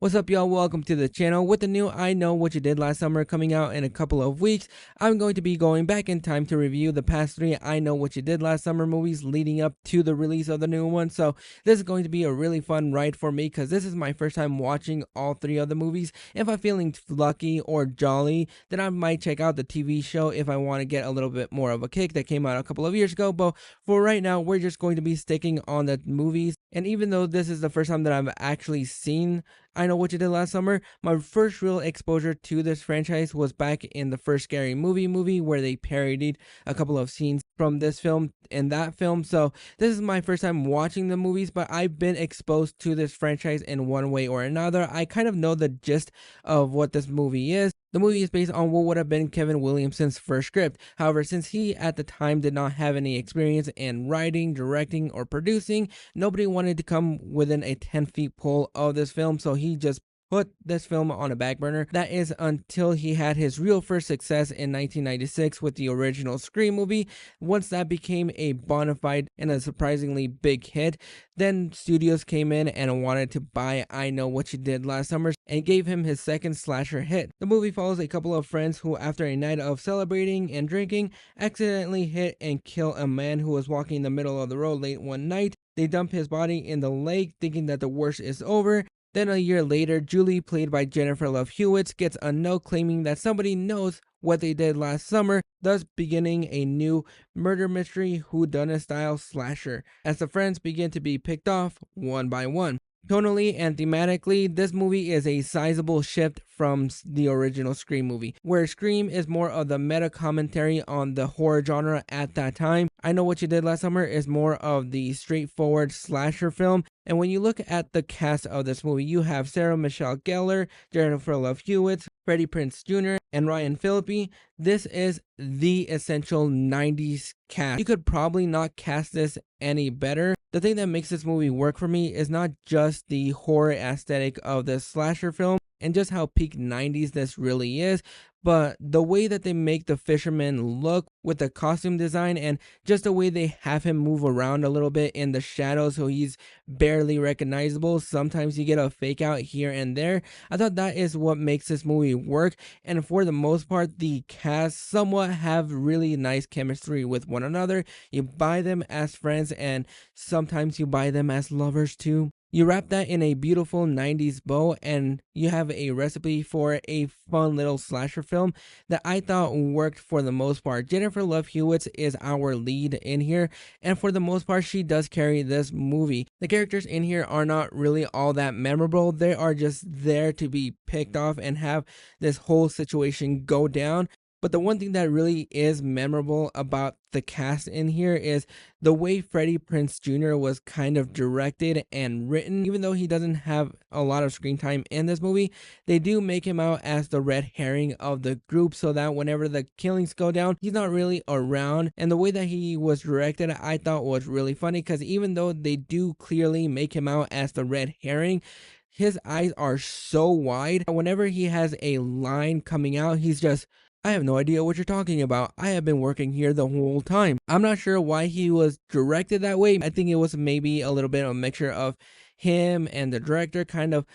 What's up, y'all? Welcome to the channel. With the new I Know What You Did Last Summer coming out in a couple of weeks, I'm going to be going back in time to review the past three I Know What You Did Last Summer movies leading up to the release of the new one. So this is going to be a really fun ride for me because this is my first time watching all three of the movies. If I'm feeling lucky or jolly, then I might check out the TV show if I want to get a little bit more of a kick that came out a couple of years ago. But for right now, we're just going to be sticking on the movies. And even though this is the first time that I've actually seen I Know What You Did Last Summer, my first real exposure to this franchise was back in the first Scary Movie where they parodied a couple of scenes from this film and that film. So this is my first time watching the movies, but I've been exposed to this franchise in one way or another. I kind of know the gist of what this movie is. The movie is based on what would have been Kevin Williamson's first script. However, since he at the time did not have any experience in writing, directing, or producing, nobody wanted to come within a 10-feet pole of this film, so he just put this film on a back burner. That is until he had his real first success in 1996 with the original Scream movie. Once that became a bona fide and a surprisingly big hit, then studios came in and wanted to buy I Know What You Did Last Summer and gave him his second slasher hit. The movie follows a couple of friends who, after a night of celebrating and drinking, accidentally hit and kill a man who was walking in the middle of the road late one night. They dump his body in the lake thinking that the worst is over. Then a year later, Julie, played by Jennifer Love Hewitt, gets a note claiming that somebody knows what they did last summer, thus beginning a new murder mystery whodunit style slasher, as the friends begin to be picked off one by one. Tonally and thematically, this movie is a sizable shift from the original Scream movie, where Scream is more of the meta commentary on the horror genre at that time. I Know What You Did Last Summer is more of the straightforward slasher film. And when you look at the cast of this movie, you have Sarah Michelle Gellar, Jennifer Love Hewitt, Freddie Prinze Jr., and Ryan Phillippe. This is the essential 90s cast. You could probably not cast this any better. The thing that makes this movie work for me is not just the horror aesthetic of the slasher film and just how peak 90s this really is, but the way that they make the fisherman look with the costume design and just the way they have him move around a little bit in the shadows so he's barely recognizable. Sometimes you get a fake out here and there. I thought that is what makes this movie work, and for the most part, the cast somewhat have really nice chemistry with one another. You buy them as friends, and sometimes you buy them as lovers too. You wrap that in a beautiful 90s bow, and you have a recipe for a fun little slasher film that I thought worked for the most part. Jennifer Love Hewitt is our lead in here, and for the most part, she does carry this movie. The characters in here are not really all that memorable. They are just there to be picked off and have this whole situation go down. But the one thing that really is memorable about the cast in here is the way Freddie Prinze Jr. was kind of directed and written. Even though he doesn't have a lot of screen time in this movie, they do make him out as the red herring of the group so that whenever the killings go down, he's not really around. And the way that he was directed, I thought was really funny because even though they do clearly make him out as the red herring, his eyes are so wide. Whenever he has a line coming out, he's just, I have no idea what you're talking about. I have been working here the whole time. I'm not sure why he was directed that way. I think it was maybe a little bit of a mixture of him and the director kind of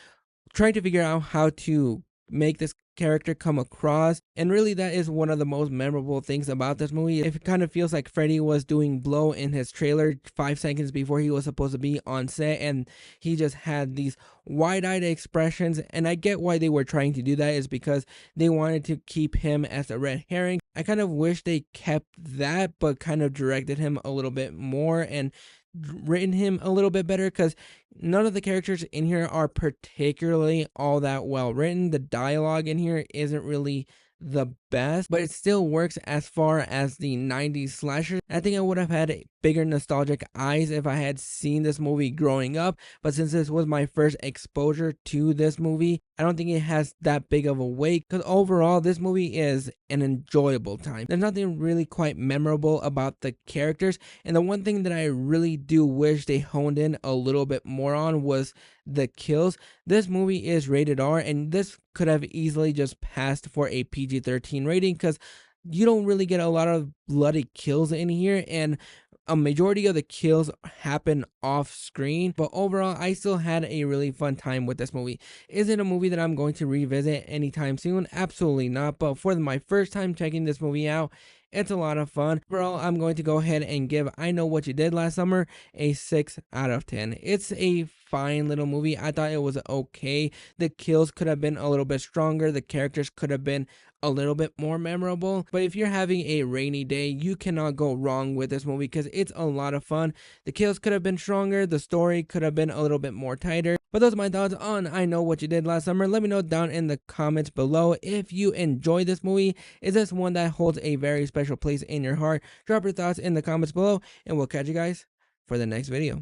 trying to figure out how to make this character come across, and really that is one of the most memorable things about this movie. It kind of feels like Freddy was doing blow in his trailer 5 seconds before he was supposed to be on set, and he just had these wide-eyed expressions, and I get why they were trying to do that is because they wanted to keep him as a red herring. I kind of wish they kept that but kind of directed him a little bit more and written him a little bit better, because none of the characters in here are particularly all that well written. The dialogue in here isn't really the best, but it still works as far as the 90s slasher. I think I would have had bigger nostalgic eyes if I had seen this movie growing up, but since this was my first exposure to this movie, I don't think it has that big of a weight, because overall this movie is an enjoyable time. There's nothing really quite memorable about the characters, and the one thing that I really do wish they honed in a little bit more on was the kills. This movie is rated R, and this could have easily just passed for a PG-13 rating because you don't really get a lot of bloody kills in here, and a majority of the kills happen off screen, but overall I still had a really fun time with this movie. Is it a movie that I'm going to revisit anytime soon? Absolutely not, but for my first time checking this movie out, it's a lot of fun. Overall, I'm going to go ahead and give I Know What You Did Last Summer a 6 out of 10. It's a fine little movie. I thought it was okay. The kills could have been a little bit stronger. The characters could have been a little bit more memorable. But if you're having a rainy day, you cannot go wrong with this movie because it's a lot of fun. The kills could have been stronger. The story could have been a little bit more tighter. But those are my thoughts on I Know What You Did Last Summer. Let me know down in the comments below if you enjoyed this movie. Is this one that holds a very special place in your heart? Drop your thoughts in the comments below, and we'll catch you guys for the next video.